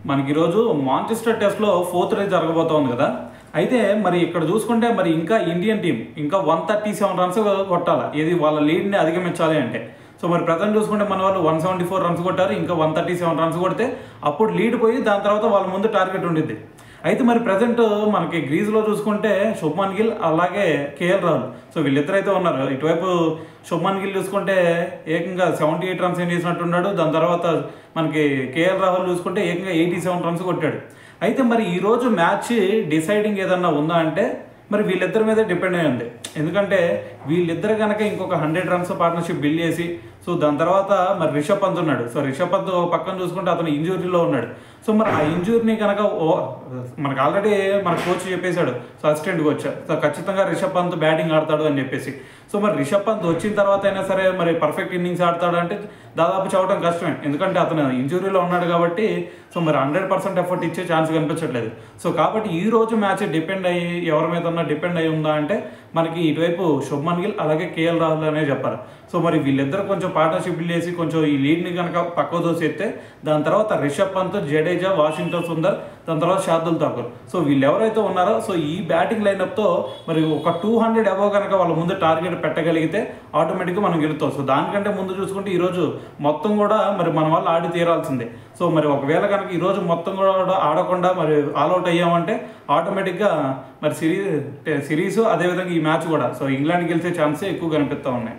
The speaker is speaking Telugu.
మనకి ఈరోజు మాంచెస్టర్ టెస్ట్లో 4th రేస్ జరగబోతోంది కదా. అయితే మరి ఇక్కడ చూసుకుంటే మరి ఇంకా ఇండియన్ టీం ఇంకా 137 రన్స్ కొట్టాలి, ఏది వాళ్ళ లీడ్ని అధిగమించాలి అంటే. సో మరి ప్రజెంట్ చూసుకుంటే మన వాళ్ళు 174 రన్స్ కొట్టారు, ఇంకా 137 రన్స్ కొడితే అప్పుడు లీడ్ పోయి దాని తర్వాత వాళ్ళ ముందు టార్గెట్ ఉండిద్ది. అయితే మరి ప్రజెంట్ మనకి గ్రీజ్లో చూసుకుంటే శుభ్మన్ గిల్ అలాగే కేఎల్ రాహుల్, సో వీళ్ళిద్దరైతే ఉన్నారు. ఇటువైపు శుభ్మన్ గిల్ చూసుకుంటే ఏకంగా 78 రన్స్ ఏం చేసినట్టున్నాడు. దాని తర్వాత మనకి కేఎల్ రాహుల్ చూసుకుంటే ఏకంగా 87 రన్స్ కొట్టాడు. అయితే మరి ఈరోజు మ్యాచ్ డిసైడింగ్ ఏదన్నా ఉందా అంటే మరి వీళ్ళిద్దరి మీద డిపెండ్ అయి ఉంది. ఎందుకంటే వీళ్ళిద్దరు కనుక ఇంకొక 100 రన్స్ పార్ట్నర్షిప్ బిల్డ్ చేసి, సో దాని తర్వాత మరి రిషబ్ పంత్ ఉన్నాడు. సో రిషబ్ పంత్ పక్కన చూసుకుంటే అతను ఇంజురీలో ఉన్నాడు. సో మరి ఆ ఇంజురీని కనుక మనకు ఆల్రెడీ మన కోచ్ చెప్పేశాడు, సో అసిస్టెంట్ కోచ్, సో ఖచ్చితంగా రిషబ్ పంత్ బ్యాటింగ్ ఆడతాడు అని చెప్పేసి. సో మరి రిషబ్ పంత్ వచ్చిన తర్వాత అయినా సరే మరి పర్ఫెక్ట్ ఇన్నింగ్స్ ఆడతాడు అంటే దాదాపు చదవడం కష్టమే, ఎందుకంటే అతను ఇంజురీలో ఉన్నాడు కాబట్టి. సో మరి 100% ఎఫర్ట్ ఇచ్చే ఛాన్స్ కనిపించట్లేదు. సో కాబట్టి ఈ రోజు మ్యాచ్ డిపెండ్ అయ్యి ఎవరి మీద డిపెండ్ అయ్యి ఉందా అంటే మనకి ఇటువైపు శుభ్మన్ గిల్ అలాగే కేఎల్ రాహుల్ అనే చెప్పాలి. సో మరి వీళ్ళిద్దరు కొంచెం పార్ట్నర్షిప్ బిల్డ్ చేసి కొంచెం ఈ లీడ్ని కనుక పక్క దోసేస్తే దాని తర్వాత రిషబ్ పంత్, జడేజా, వాషింగ్టన్ సుందర్, దాని తర్వాత శార్దుల్ ఠాకూర్, సో వీళ్ళు ఎవరైతే ఉన్నారో సో ఈ బ్యాటింగ్ లైనప్తో మరి ఒక 200 అబవ్ కనుక వాళ్ళ ముందు టార్గెట్ పెట్టగలిగితే ఆటోమేటిక్గా మనం గెలుస్తాం. సో దానికంటే ముందు చూసుకుంటే ఈరోజు మొత్తం కూడా మరి మన వాళ్ళు ఆడి తీరాల్సిందే. సో మరి ఒకవేళ కనుక ఈరోజు మొత్తం కూడా ఆడకుండా మరి ఆల్అౌట్ అయ్యామంటే ఆటోమేటిక్గా మరి సిరీస్ అదేవిధంగా ఈ మ్యాచ్ కూడా సో ఇంగ్లాండ్ గెలిచే ఛాన్సే ఎక్కువ కనిపిస్తూ ఉన్నాయి.